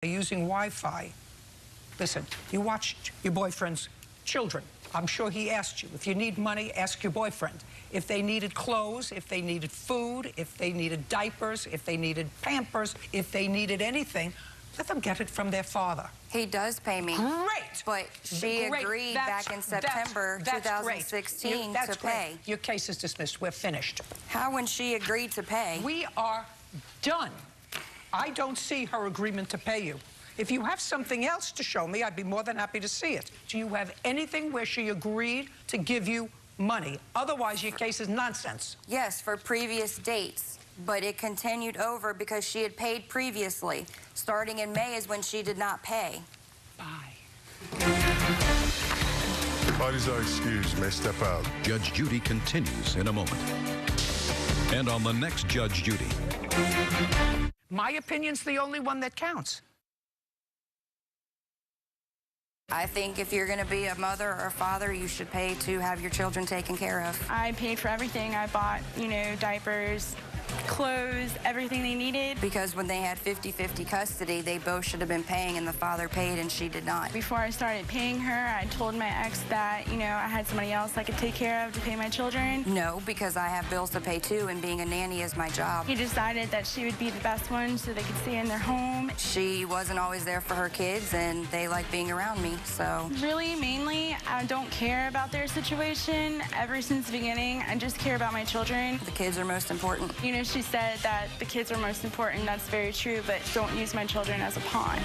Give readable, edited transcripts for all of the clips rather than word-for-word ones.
using Wi-Fi. Listen, you watched your boyfriend's children. I'm sure he asked you. If you need money, ask your boyfriend. If they needed clothes, if they needed food, if they needed diapers, if they needed Pampers, if they needed anything, let them get it from their father. He does pay me. Great! But she agreed back in September 2016 to pay. Your case is dismissed. We're finished. How when she agreed to pay? We are done. I don't see her agreement to pay you. If you have something else to show me, I'd be more than happy to see it. Do you have anything where she agreed to give you money? Otherwise, your case is nonsense. Yes, for previous dates. But it continued over because she had paid previously. Starting in May is when she did not pay. Bye. Parties are excused. You may step out. Judge Judy continues in a moment. And on the next Judge Judy. My opinion's the only one that counts. I think if you're going to be a mother or a father, you should pay to have your children taken care of. I paid for everything. I bought, diapers, clothes, everything they needed. Because when they had 50-50 custody, they both should have been paying, and the father paid and she did not. Before I started paying her, I told my ex that, I had somebody else I could take care of to pay my children. No, because I have bills to pay too, and being a nanny is my job. He decided that she would be the best one so they could stay in their home. She wasn't always there for her kids, and they like being around me, so. Really, mainly, I don't care about their situation. Ever since the beginning, I just care about my children. The kids are most important. She said that the kids are most important. That's very true, but don't use my children as a pawn.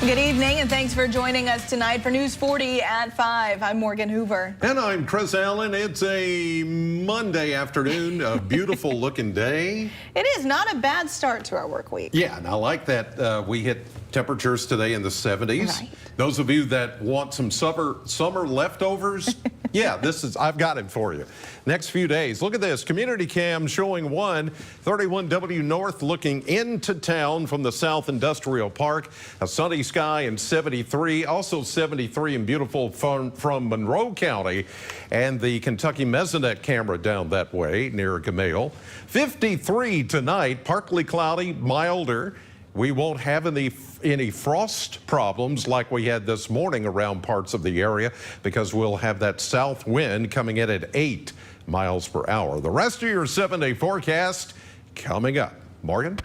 Good evening, and thanks for joining us tonight for News 40 at 5. I'm Morgan Hoover. And I'm Chris Allen. It's a Monday afternoon, a beautiful looking day. It is not a bad start to our work week. Yeah, and I like that we hit temperatures today in the 70s. Right. Those of you that want some summer leftovers, yeah, I've got it for you. Next few days, look at this. Community cam showing 31W North looking into town from the South Industrial Park. A sunny sky and 73, also 73 and beautiful from Monroe County. And the Kentucky Mesonet camera down that way near Gamale. 53 tonight, partly cloudy, milder. We won't have any frost problems like we had this morning around parts of the area because we'll have that south wind coming in at 8 miles per hour. The rest of your 7-day forecast coming up. Morgan?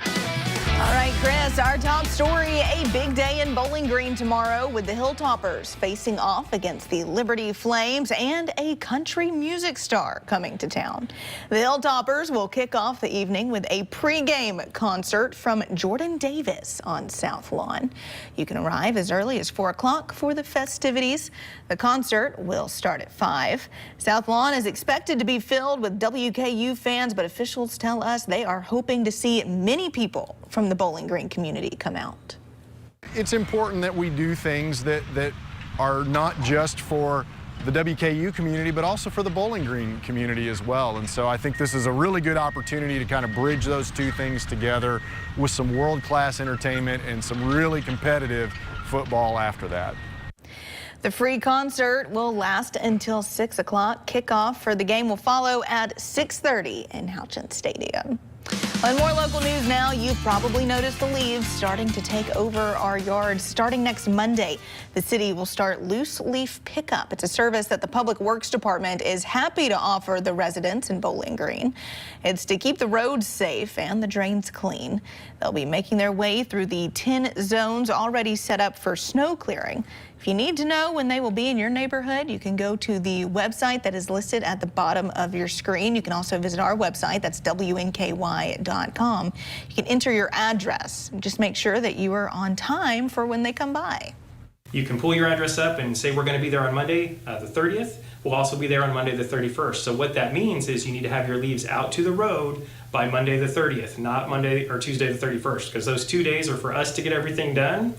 All right, Chris, our top story, a big day in Bowling Green tomorrow with the Hilltoppers facing off against the Liberty Flames and a country music star coming to town. The Hilltoppers will kick off the evening with a pregame concert from Jordan Davis on South Lawn. You can arrive as early as 4 o'clock for the festivities. The concert will start at 5. South Lawn is expected to be filled with WKU fans, but officials tell us they are hoping to see many people from the Bowling Green community come out. It's important that we do things that are not just for the WKU community, but also for the Bowling Green community as well. And so I think this is a really good opportunity to kind of bridge those two things together with some world-class entertainment and some really competitive football after that. The free concert will last until 6 o'clock. Kickoff for the game will follow at 6:30 in Houchins Stadium. On more local news now, you've probably noticed the leaves starting to take over our yards. Starting next Monday, the city will start loose leaf pickup. It's a service that the Public Works Department is happy to offer the residents in Bowling Green. It's to keep the roads safe and the drains clean. They'll be making their way through the 10 zones already set up for snow clearing. If you need to know when they will be in your neighborhood, you can go to the website that is listed at the bottom of your screen. You can also visit our website, that's WNKY.com. You can enter your address. Just make sure that you are on time for when they come by. You can pull your address up and say we're going to be there on Monday the 30th. We'll also be there on Monday the 31st. So what that means is you need to have your leaves out to the road by Monday the 30th, not Monday or Tuesday the 31st, because those 2 days are for us to get everything done.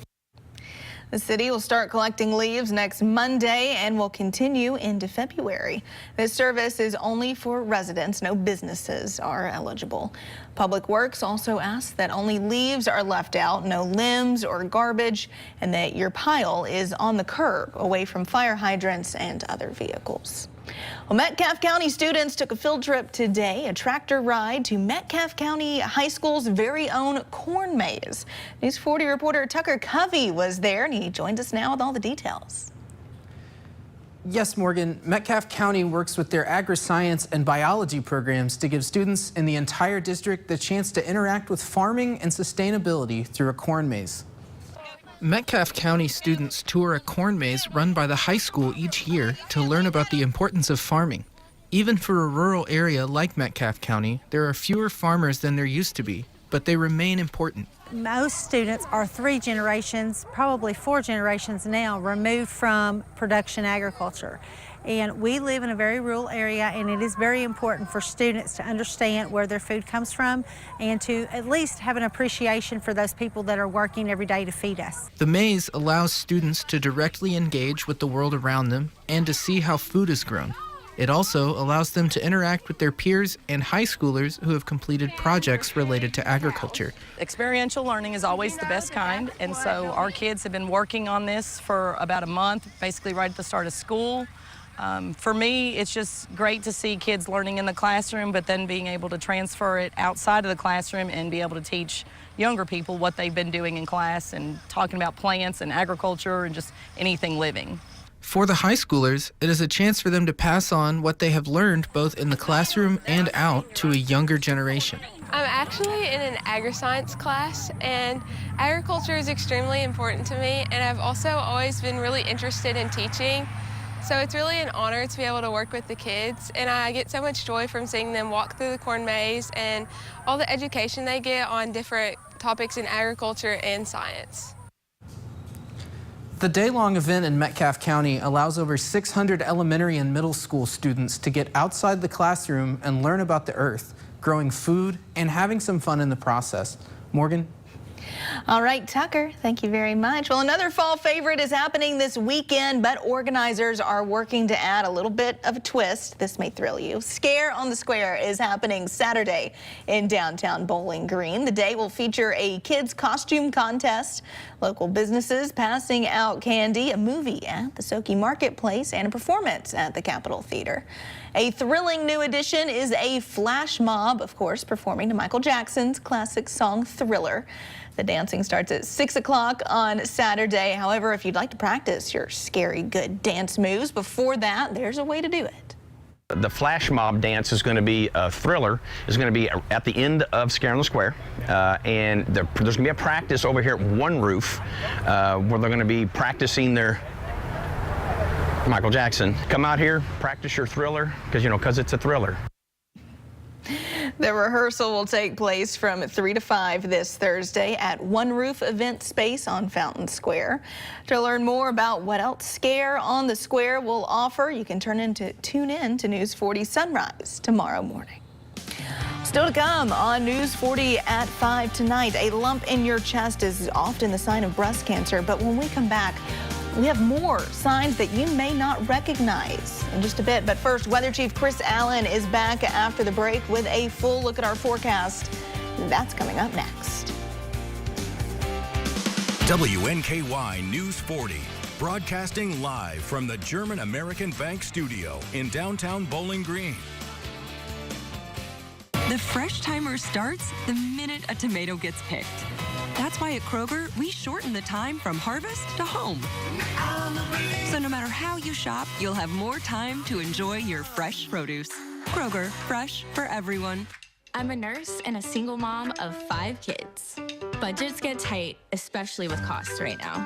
The city will start collecting leaves next Monday and will continue into February. This service is only for residents. No businesses are eligible. Public Works also asks that only leaves are left out, no limbs or garbage, and that your pile is on the curb away from fire hydrants and other vehicles. Well, Metcalfe County students took a field trip today, a tractor ride to Metcalfe County High School's very own corn maze. News 40 reporter Tucker Covey was there, and he joins us now with all the details. Yes, Morgan, Metcalfe County works with their agri-science and biology programs to give students in the entire district the chance to interact with farming and sustainability through a corn maze. Metcalfe County students tour a corn maze run by the high school each year to learn about the importance of farming. Even for a rural area like Metcalfe County, there are fewer farmers than there used to be, but they remain important. Most students are 3 generations, probably 4 generations now, removed from production agriculture. And we live in a very rural area, and it is very important for students to understand where their food comes from and to at least have an appreciation for those people that are working every day to feed us. The maze allows students to directly engage with the world around them and to see how food is grown. It also allows them to interact with their peers and high schoolers who have completed projects related to agriculture. Experiential learning is always the best kind, and so our kids have been working on this for about a month, basically right at the start of school. For me, it's just great to see kids learning in the classroom, but then being able to transfer it outside of the classroom and be able to teach younger people what they've been doing in class and talking about plants and agriculture and just anything living. For the high schoolers, it is a chance for them to pass on what they have learned both in the classroom and out to a younger generation. I'm actually in an agri-science class, and agriculture is extremely important to me, and I've also always been really interested in teaching. So it's really an honor to be able to work with the kids, and I get so much joy from seeing them walk through the corn maze and all the education they get on different topics in agriculture and science. The day-long event in Metcalfe County allows over 600 elementary and middle school students to get outside the classroom and learn about the earth, growing food, and having some fun in the process. Morgan? All right, Tucker, thank you very much. Well, another fall favorite is happening this weekend, but organizers are working to add a little bit of a twist. This may thrill you. Scare on the Square is happening Saturday in downtown Bowling Green. The day will feature a kids' costume contest, local businesses passing out candy, a movie at the Soki Marketplace, and a performance at the Capitol Theater. A thrilling new addition is a flash mob, of course, performing to Michael Jackson's classic song Thriller. The dancing starts at 6 o'clock on Saturday. However, if you'd like to practice your scary good dance moves before that, there's a way to do it. The flash mob dance is going to be a Thriller. Is going to be at the end of Scare on the Square, and there's going to be a practice over here at One Roof where they're going to be practicing their Michael Jackson. Come out here, practice your Thriller, because it's a thriller. The rehearsal will take place from 3 to 5 this Thursday at One Roof Event Space on Fountain Square. To learn more about what else Scare on the Square will offer, you can tune in to News 40 Sunrise tomorrow morning. Still to come on News 40 at 5 tonight. A lump in your chest is often the sign of breast cancer, but when we come back, we have more signs that you may not recognize in just a bit. But first, Weather Chief Chris Allen is back after the break with a full look at our forecast. That's coming up next. WNKY News 40, broadcasting live from the German American Bank studio in downtown Bowling Green. The fresh timer starts the minute a tomato gets picked. That's why at Kroger, we shorten the time from harvest to home. So no matter how you shop, you'll have more time to enjoy your fresh produce. Kroger, fresh for everyone. I'm a nurse and a single mom of 5 kids. Budgets get tight, especially with costs right now.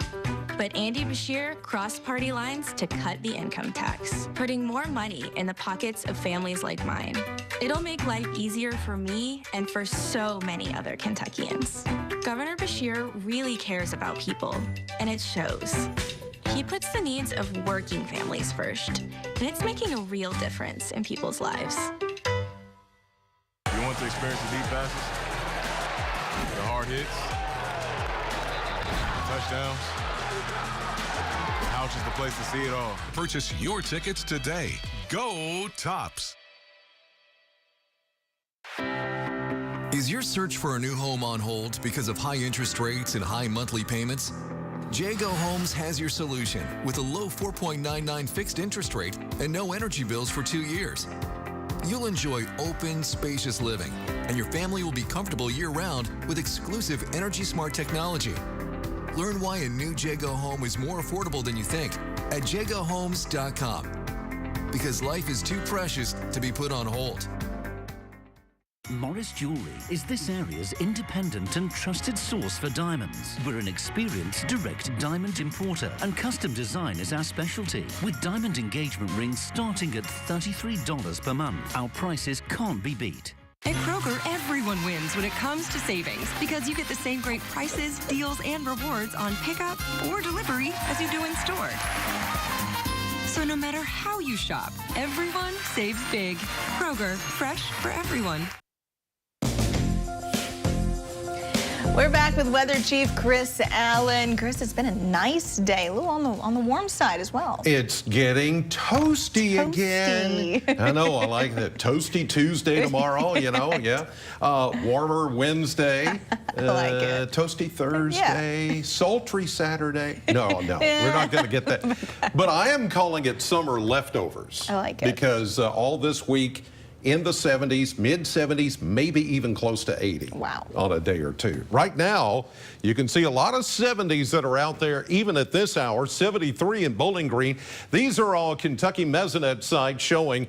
But Andy Bashir crossed party lines to cut the income tax, putting more money in the pockets of families like mine. It'll make life easier for me and for so many other Kentuckians. Governor Bashir really cares about people, and it shows. He puts the needs of working families first, and it's making a real difference in people's lives. You want to experience the deep passes, the hard hits, the touchdowns? Couch is the place to see it all. Purchase your tickets today. Go Tops. Is your search for a new home on hold because of high interest rates and high monthly payments? Jago Homes has your solution with a low 4.99 fixed interest rate and no energy bills for 2 years. You'll enjoy open, spacious living, and your family will be comfortable year-round with exclusive Energy Smart technology. Learn why a new Jago home is more affordable than you think at jagohomes.com. Because life is too precious to be put on hold. Morris Jewellery is this area's independent and trusted source for diamonds. We're an experienced direct diamond importer, and custom design is our specialty, with diamond engagement rings starting at $33 per month. Our prices can't be beat. At Kroger, everyone wins when it comes to savings because you get the same great prices, deals, and rewards on pickup or delivery as you do in store. So no matter how you shop, everyone saves big. Kroger, fresh for everyone. We're back with Weather Chief Chris Allen. Chris, it's been a nice day, a little on the warm side as well. It's getting toasty again. I know, I like that. Toasty Tuesday tomorrow, you know, yeah. Warmer Wednesday. I like it. Toasty Thursday. Sultry Saturday. No, we're not going to get that. But I am calling it summer leftovers. I like it. Because all this week, in the 70s, mid-70s, maybe even close to 80 on a day or two. Right now, you can see a lot of 70s that are out there, even at this hour, 73 in Bowling Green. These are all Kentucky Mesonet sites showing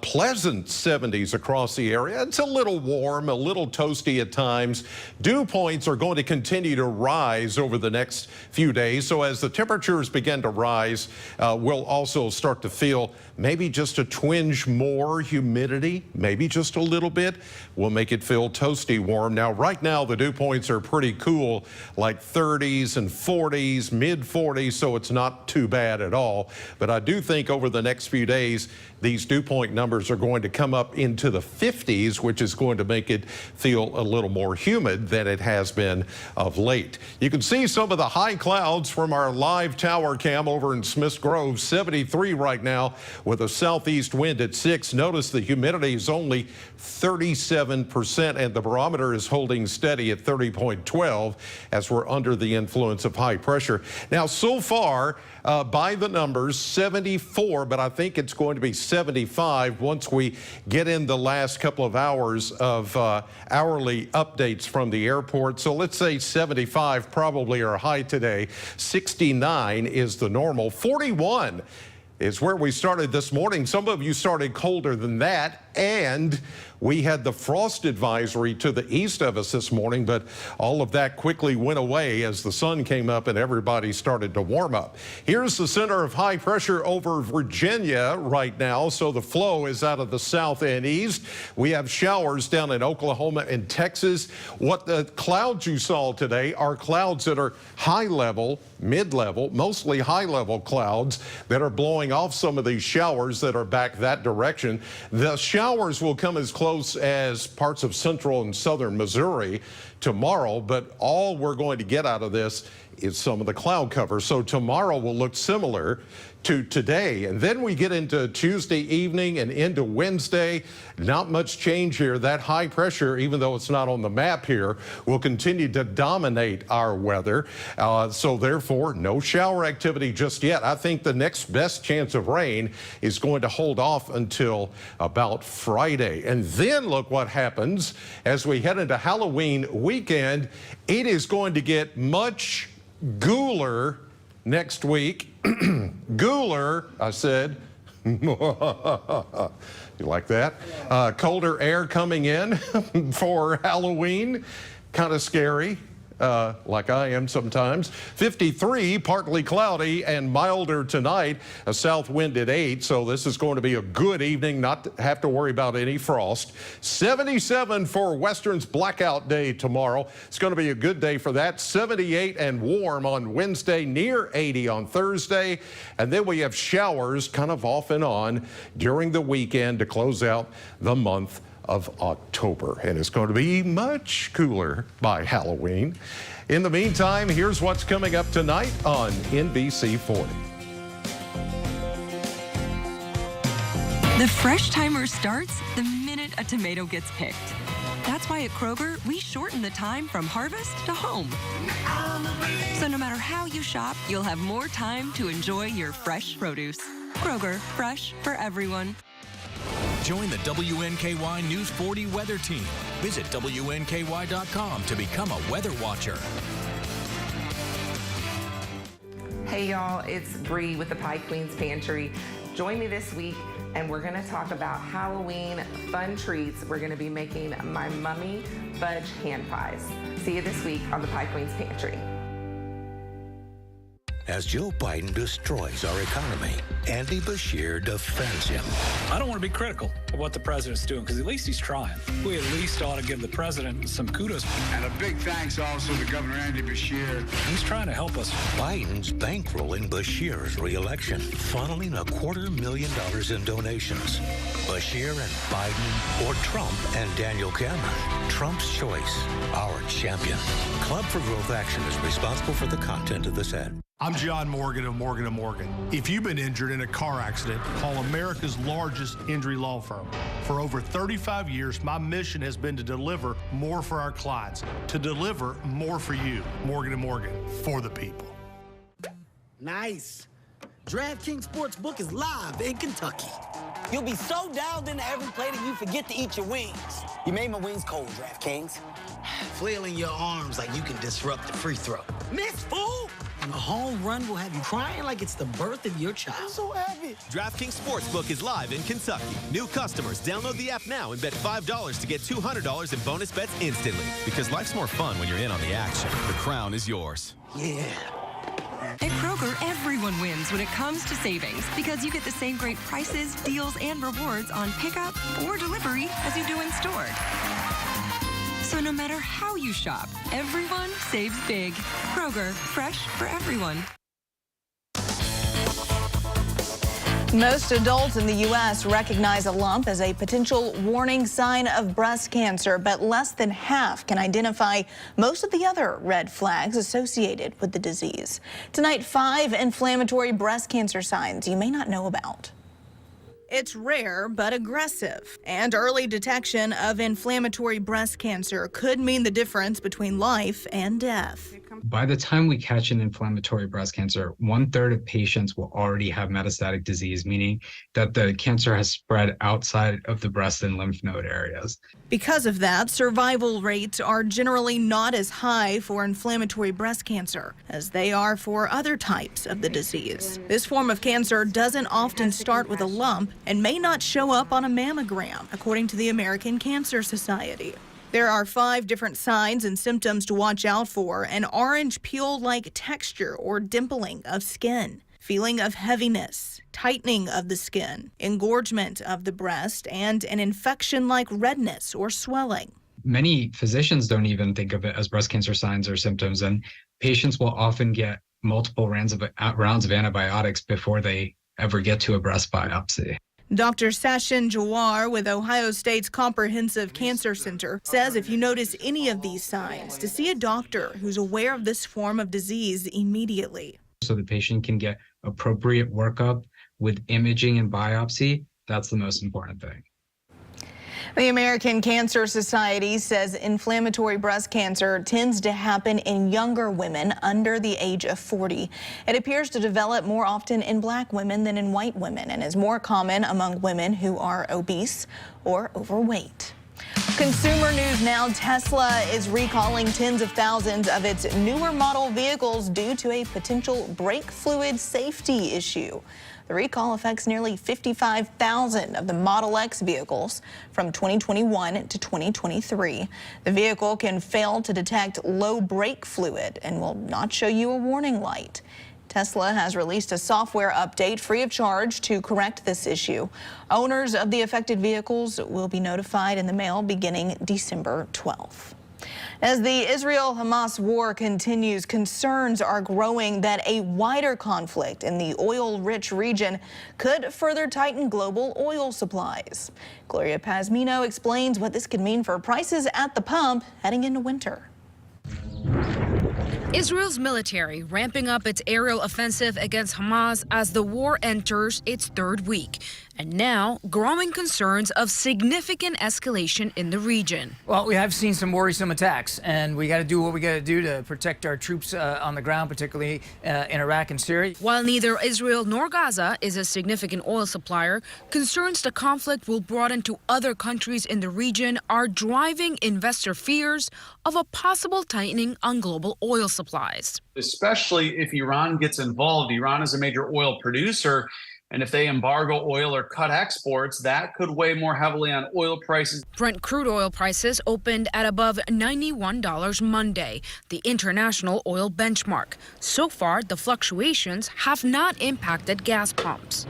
pleasant 70s across the area. It's a little warm, a little toasty at times. Dew points are going to continue to rise over the next few days. So as the temperatures begin to rise, we'll also start to feel maybe just a twinge more humidity, maybe just a little bit. We'll make it feel toasty warm. Now, right now, the dew points are pretty cool, like 30s and 40s, mid 40s, so it's not too bad at all. But I do think over the next few days, these dew point numbers are going to come up into the 50s, which is going to make it feel a little more humid than it has been of late. You can see some of the high clouds from our live tower cam over in Smiths Grove, 73 right now with a southeast wind at 6. Notice the humidity is only 37% and the barometer is holding steady at 30.12 as we're under the influence of high pressure. Now, so far, by the numbers, 74, but I think it's going to be 75 once we get in the last couple of hours of hourly updates from the airport. So let's say 75 probably our high today. 69 is the normal. 41 is where we started this morning. Some of you started colder than that, and we had the frost advisory to the east of us this morning, but all of that quickly went away as the sun came up and everybody started to warm up. Here's the center of high pressure over Virginia right now, so the flow is out of the south and east. We have showers down in Oklahoma and Texas. What the clouds you saw today are clouds that are high level, mid-level, mostly high-level clouds that are blowing off some of these showers that are back that direction. The showers will come as close as parts of central and southern Missouri tomorrow, but all we're going to get out of this is some of the cloud cover. So tomorrow will look similar to today. And then we get into Tuesday evening and into Wednesday. Not much change here. That high pressure, even though it's not on the map here, will continue to dominate our weather. So therefore, no shower activity just yet. I think the next best chance of rain is going to hold off until about Friday. And then look what happens as we head into Halloween weekend. It is going to get much cooler next week. Cooler, I said. You like that? Colder air coming in for Halloween. Kind of scary. Like I am sometimes. 53, partly cloudy and milder tonight. A south wind at 8, so this is going to be a good evening, not to have to worry about any frost. 77 for Western's blackout day tomorrow. It's going to be a good day for that. 78 and warm on Wednesday, near 80 on Thursday. And then we have showers kind of off and on during the weekend to close out the month of October. And it's going to be much cooler by Halloween. In the meantime, here's what's coming up tonight on NBC 40. The fresh timer starts the minute a tomato gets picked. That's why at Kroger, we shorten the time from harvest to home. So no matter how you shop, you'll have more time to enjoy your fresh produce. Kroger, fresh for everyone. Join the WNKY News 40 weather team. Visit WNKY.com to become a weather watcher. Hey y'all, it's Bree with the Pie Queen's Pantry. Join me this week and we're gonna talk about Halloween fun treats. We're gonna be making my mummy fudge hand pies. See you this week on the Pie Queen's Pantry. As Joe Biden destroys our economy, Andy Bashir defends him. I don't want to be critical of what the president's doing, because at least he's trying. We at least ought to give the president some kudos. And a big thanks also to Governor Andy Bashir. He's trying to help us. Biden's bankrolling Bashir's re-election, funneling $250,000 in donations. Bashir and Biden, or Trump and Daniel Cameron. Trump's choice, our champion. Club for Growth Action is responsible for the content of this ad. I'm John Morgan of Morgan & Morgan. If you've been injured in a car accident, call America's largest injury law firm. For over 35 years, my mission has been to deliver more for our clients, to deliver more for you. Morgan & Morgan, for the people. Nice. DraftKings Sportsbook is live in Kentucky. You'll be so dialed into every play that you forget to eat your wings. You made my wings cold, DraftKings. Flailing your arms like you can disrupt the free throw. Miss, fool! And a home run will have you crying like it's the birth of your child. I'm so happy. DraftKings Sportsbook is live in Kentucky. New customers, download the app now and bet $5 to get $200 in bonus bets instantly. Because life's more fun when you're in on the action. The crown is yours. Yeah. At Kroger, everyone wins when it comes to savings, because you get the same great prices, deals, and rewards on pickup or delivery as you do in store. So no matter how you shop, everyone saves big. Kroger, fresh for everyone. Most adults in the U.S. recognize a lump as a potential warning sign of breast cancer, but less than half can identify most of the other red flags associated with the disease. Tonight, 5 inflammatory breast cancer signs you may not know about. It's rare but aggressive, and early detection of inflammatory breast cancer could mean the difference between life and death. By the time we catch an inflammatory breast cancer, 1/3 of patients will already have metastatic disease, meaning that the cancer has spread outside of the breast and lymph node areas. Because of that, survival rates are generally not as high for inflammatory breast cancer as they are for other types of the disease. This form of cancer doesn't often start with a lump and may not show up on a mammogram, according to the American Cancer Society. There are 5 different signs and symptoms to watch out for: an orange peel-like texture or dimpling of skin, feeling of heaviness, tightening of the skin, engorgement of the breast, and an infection-like redness or swelling. Many physicians don't even think of it as breast cancer signs or symptoms, and patients will often get multiple rounds of antibiotics before they ever get to a breast biopsy. Dr. Sachin Jawar with Ohio State's Comprehensive Cancer Center says if you notice any of these signs, to see a doctor who's aware of this form of disease immediately. So the patient can get appropriate workup with imaging and biopsy. That's the most important thing. The American Cancer Society says inflammatory breast cancer tends to happen in younger women under the age of 40. It appears to develop more often in Black women than in white women and is more common among women who are obese or overweight. Consumer news now. Tesla is recalling tens of thousands of its newer model vehicles due to a potential brake fluid safety issue. The recall affects nearly 55,000 of the Model X vehicles from 2021 to 2023. The vehicle can fail to detect low brake fluid and will not show you a warning light. Tesla has released a software update free of charge to correct this issue. Owners of the affected vehicles will be notified in the mail beginning December 12th. As the Israel-Hamas war continues, concerns are growing that a wider conflict in the oil-rich region could further tighten global oil supplies. Gloria Pazmino explains what this could mean for prices at the pump heading into winter. Israel's military ramping up its aerial offensive against Hamas as the war enters its third week. And now, growing concerns of significant escalation in the region. Well, we have seen some worrisome attacks, and we got to do what we got to do to protect our troops on the ground, particularly in Iraq and Syria. While neither Israel nor Gaza is a significant oil supplier, concerns the conflict will broaden to other countries in the region are driving investor fears of a possible tightening on global oil supplies. Especially if Iran gets involved. Iran is a major oil producer. And if they embargo oil or cut exports, that could weigh more heavily on oil prices. Brent crude oil prices opened at above $91 Monday, the international oil benchmark. So far, the fluctuations have not impacted gas pumps.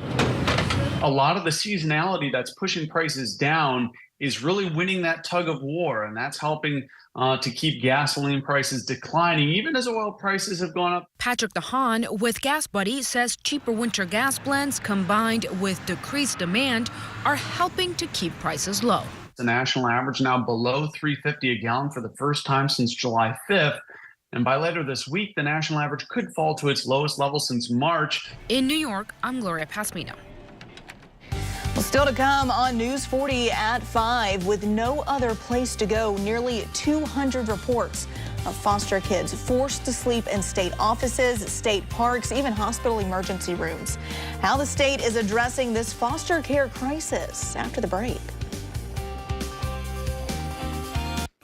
A lot of the seasonality that's pushing prices down is really winning that tug of war, and that's helping to keep gasoline prices declining, even as oil prices have gone up. Patrick DeHaan with Gas Buddy says cheaper winter gas blends combined with decreased demand are helping to keep prices low. The national average now below $3.50 a gallon for the first time since July 5th. And by later this week, the national average could fall to its lowest level since March. In New York, I'm Gloria Pazmino. Well, still to come on News 40 at 5. With no other place to go, nearly 200 reports of foster kids forced to sleep in state offices, state parks, even hospital emergency rooms. How the state is addressing this foster care crisis after the break.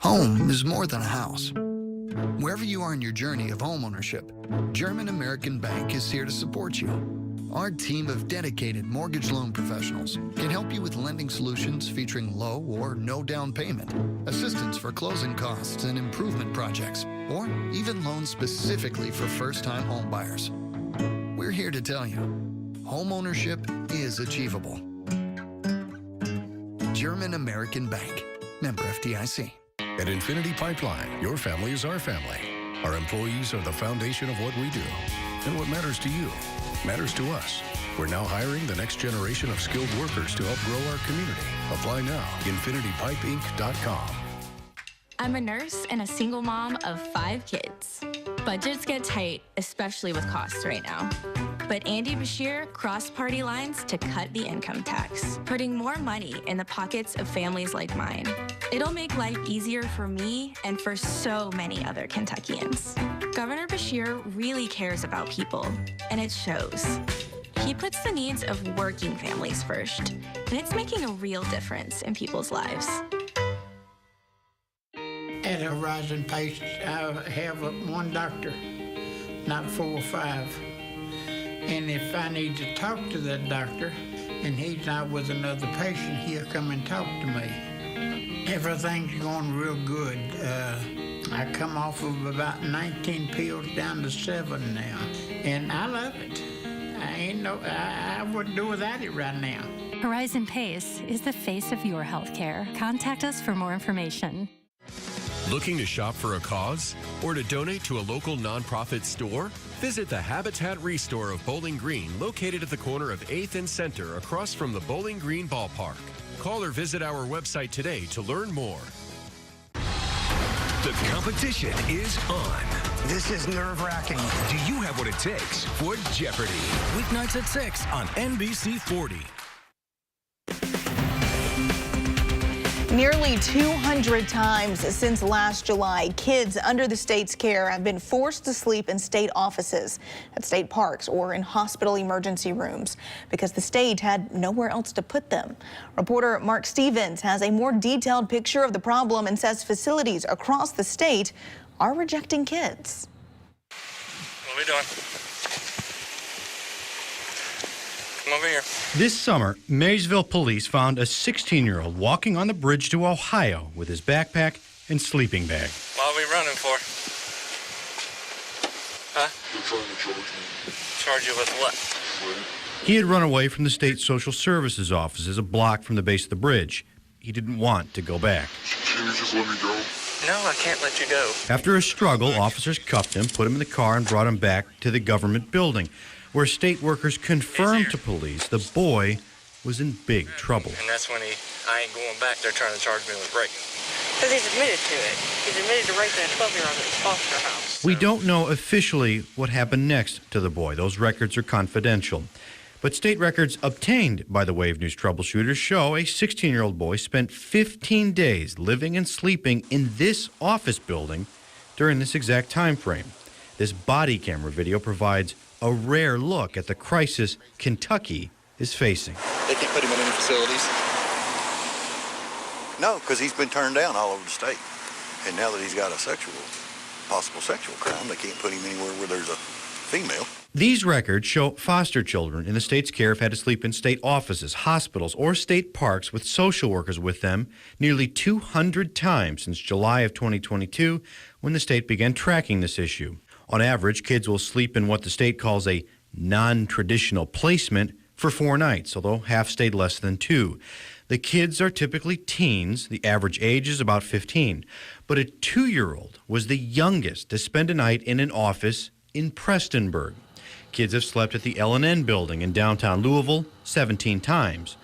Home is more than a house. Wherever you are in your journey of homeownership, German American Bank is here to support you. Our team of dedicated mortgage loan professionals can help you with lending solutions featuring low or no down payment, assistance for closing costs and improvement projects, or even loans specifically for first-time home buyers. We're here to tell you, homeownership is achievable. German American Bank, member FDIC. At Infinity Pipeline, your family is our family. Our employees are the foundation of what we do. And what matters to you matters to us. We're now hiring the next generation of skilled workers to help grow our community. Apply now. InfinityPipeInc.com. I'm a nurse and a single mom of 5 kids. Budgets get tight, especially with costs right now. But Andy Bashir crossed party lines to cut the income tax, putting more money in the pockets of families like mine. It'll make life easier for me and for so many other Kentuckians. Governor Bashir really cares about people, and it shows. He puts the needs of working families first, and it's making a real difference in people's lives. At Horizon Pace, I have one doctor, not 4 or 5. And if I need to talk to that doctor and he's not with another patient, he'll come and talk to me. Everything's going real good. I come off of about 19 pills down to 7 now, and I love it. I wouldn't do without it right now. Horizon Pace is the face of your healthcare. Contact us for more information. Looking to shop for a cause or to donate to a local nonprofit store? Visit the Habitat Restore of Bowling Green, located at the corner of 8th and Center across from the Bowling Green Ballpark. Call or visit our website today to learn more. The competition is on. This is nerve-wracking. Do you have what it takes for Jeopardy? Weeknights at 6 on NBC 40. Nearly 200 times since last July, kids under the state's care have been forced to sleep in state offices, at state parks, or in hospital emergency rooms because the state had nowhere else to put them. Reporter Mark Stevens has a more detailed picture of the problem and says facilities across the state are rejecting kids. What are we doing? Come over here. This summer, Maysville police found a 16-year-old walking on the bridge to Ohio with his backpack and sleeping bag. What are we running for? Huh? Charge you with what? He had run away from the state social services offices a block from the base of the bridge. He didn't want to go back. Can you just let me go? No, I can't let you go. After a struggle, officers cuffed him, put him in the car, and brought him back to the government building, where state workers confirmed to police the boy was in big trouble. And that's when I ain't going back. They're trying to charge me with raping. Because he's admitted to it. He's admitted to raping a 12-year-old at his foster house. We don't know officially what happened next to the boy. Those records are confidential. But state records obtained by the Wave News troubleshooters show a 16-year-old boy spent 15 days living and sleeping in this office building during this exact time frame. This body camera video provides a rare look at the crisis Kentucky is facing. They can't put him in any facilities? No, because he's been turned down all over the state. And now that he's got a possible sexual crime, they can't put him anywhere where there's a female. These records show foster children in the state's care have had to sleep in state offices, hospitals, or state parks with social workers with them nearly 200 times since July of 2022, when the state began tracking this issue. On average, kids will sleep in what the state calls a non-traditional placement for 4 nights, although half stayed less than 2. The kids are typically teens. The average age is about 15. But a 2-year-old was the youngest to spend a night in an office in Prestonburg. Kids have slept at the L&N building in downtown Louisville 17 times.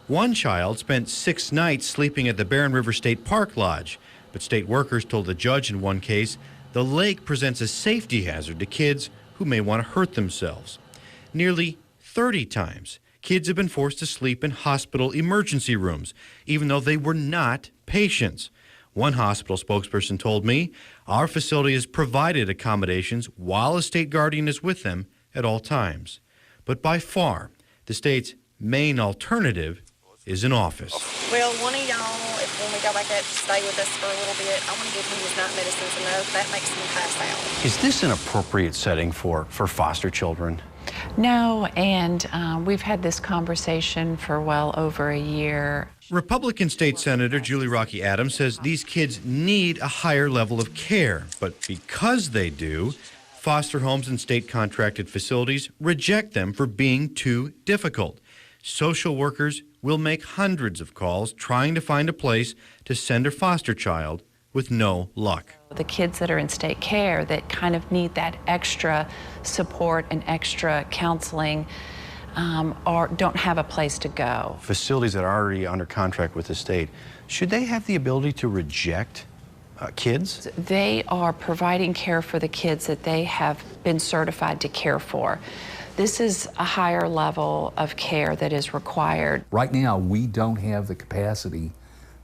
One child spent 6 nights sleeping at the Barren River State Park Lodge, but state workers told the judge in one case the lake presents a safety hazard to kids who may want to hurt themselves. Nearly 30 times, kids have been forced to sleep in hospital emergency rooms, even though they were not patients. One hospital spokesperson told me, our facility has provided accommodations while a state guardian is with them at all times. But by far, the state's main alternative is an office. Well, one of y'all, when we go back up to stay with us for a little bit, I want to give him his night medicines and that makes him pass out. Is this an appropriate setting for foster children? No, and we've had this conversation for well over a year. Republican State Senator Julie Rocky Adams says these kids need a higher level of care, but because they do, foster homes and state contracted facilities reject them for being too difficult. Social workers will make hundreds of calls trying to find a place to send a foster child with no luck. The kids that are in state care that kind of need that extra support and extra counseling don't have a place to go. Facilities that are already under contract with the state, should they have the ability to reject kids? They are providing care for the kids that they have been certified to care for. This is a higher level of care that is required. Right now, we don't have the capacity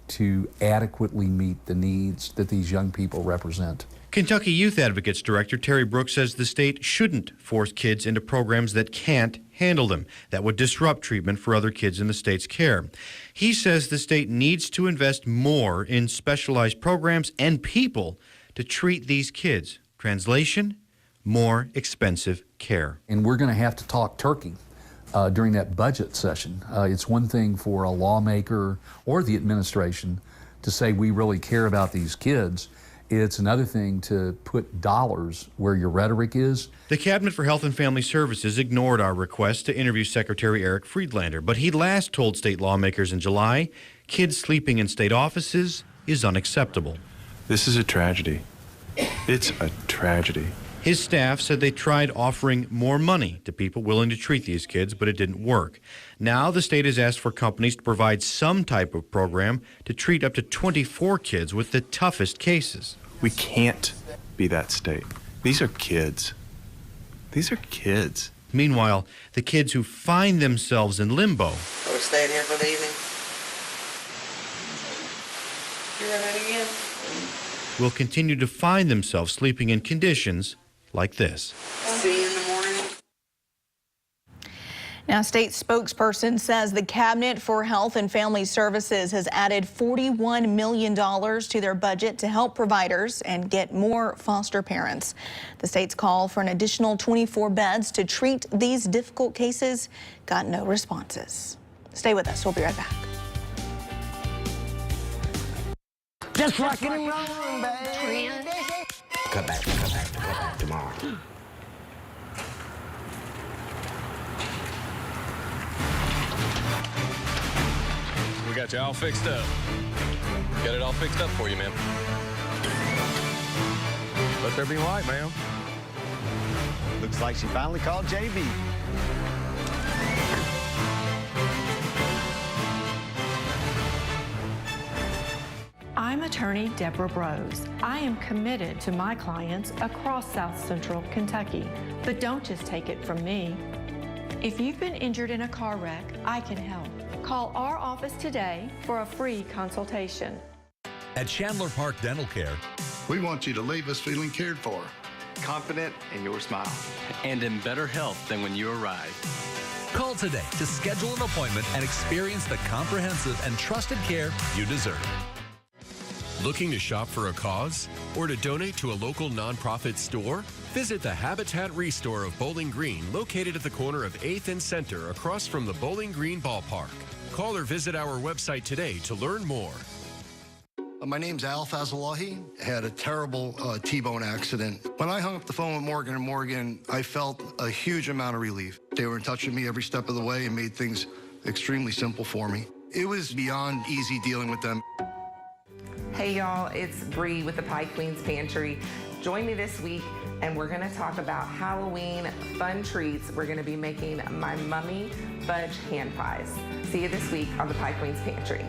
to adequately meet the needs that these young people represent. Kentucky Youth Advocates Director Terry Brooks says the state shouldn't force kids into programs that can't handle them, that would disrupt treatment for other kids in the state's care. He says the state needs to invest more in specialized programs and people to treat these kids. Translation, more expensive care. And we're going to have to talk turkey during that budget session. It's one thing for a lawmaker or the administration to say we really care about these kids. It's another thing to put dollars where your rhetoric is. The Cabinet for Health and Family Services ignored our request to interview Secretary Eric Friedlander, but he last told state lawmakers in July, kids sleeping in state offices is unacceptable. This is a tragedy. It's a tragedy. His staff said they tried offering more money to people willing to treat these kids, but it didn't work. Now the state has asked for companies to provide some type of program to treat up to 24 kids with the toughest cases. We can't be that state. These are kids. These are kids. Meanwhile, the kids who find themselves in limbo. Are we staying here for the evening? You're running again? Will continue to find themselves sleeping in conditions like this. See you in the morning. Now, state spokesperson says the Cabinet for Health and Family Services has added $41 million to their budget to help providers and get more foster parents. The state's call for an additional 24 beds to treat these difficult cases got no responses. Stay with us. We'll be right back. Just rockin' and rollin', baby. Cut back tomorrow. We got you all fixed up. Got it all fixed up for you, man. Let there be light, ma'am. Looks like she finally called JB. I'm attorney Deborah Brose. I am committed to my clients across South Central Kentucky. But don't just take it from me. If you've been injured in a car wreck, I can help. Call our office today for a free consultation. At Chandler Park Dental Care, we want you to leave us feeling cared for, confident in your smile, and in better health than when you arrived. Call today to schedule an appointment and experience the comprehensive and trusted care you deserve. Looking to shop for a cause or to donate to a local nonprofit store? Visit the Habitat Restore of Bowling Green, located at the corner of 8th and Center across from the Bowling Green Ballpark. Call or visit our website today to learn more. My name's Al Fazalahi. Had a terrible T-bone accident. When I hung up the phone with Morgan & Morgan, I felt a huge amount of relief. They were in touch with me every step of the way and made things extremely simple for me. It was beyond easy dealing with them. Hey y'all, it's Bree with the Pie Queen's Pantry. Join me this week and we're gonna talk about Halloween fun treats. We're gonna be making my mummy fudge hand pies. See you this week on the Pie Queen's Pantry.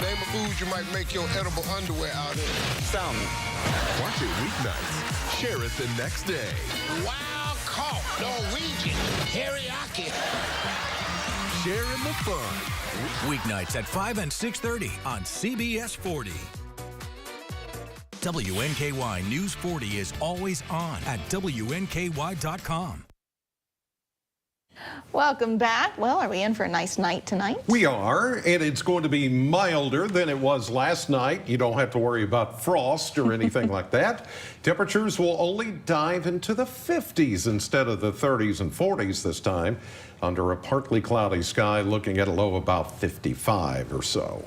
Name of food you might make your edible underwear out of. Salmon. Watch it weeknights. Share it the next day. Wild caught Norwegian teriyaki. Share in the fun. Weeknights at 5 and 6:30 on CBS 40. WNKY News 40 is always on at WNKY.com. Welcome back. Well, are we in for a nice night tonight? We are, and it's going to be milder than it was last night. You don't have to worry about frost or anything like that. Temperatures will only dive into the 50s instead of the 30s and 40s this time, under a partly cloudy sky, looking at a low of about 55 or so.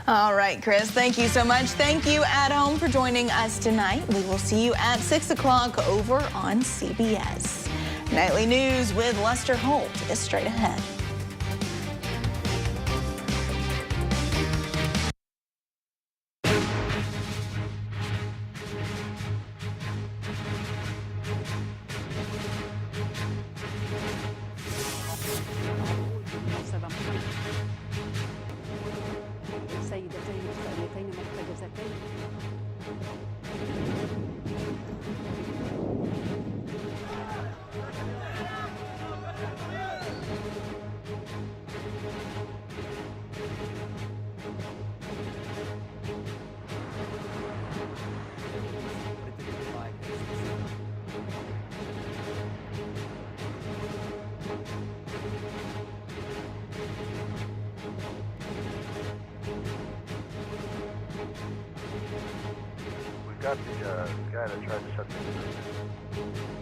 All right, Chris, thank you so much. Thank you at home for joining us tonight. We will see you at 6 o'clock over on CBS. Nightly News with Lester Holt is straight ahead. Got the guy that tried to shut things down.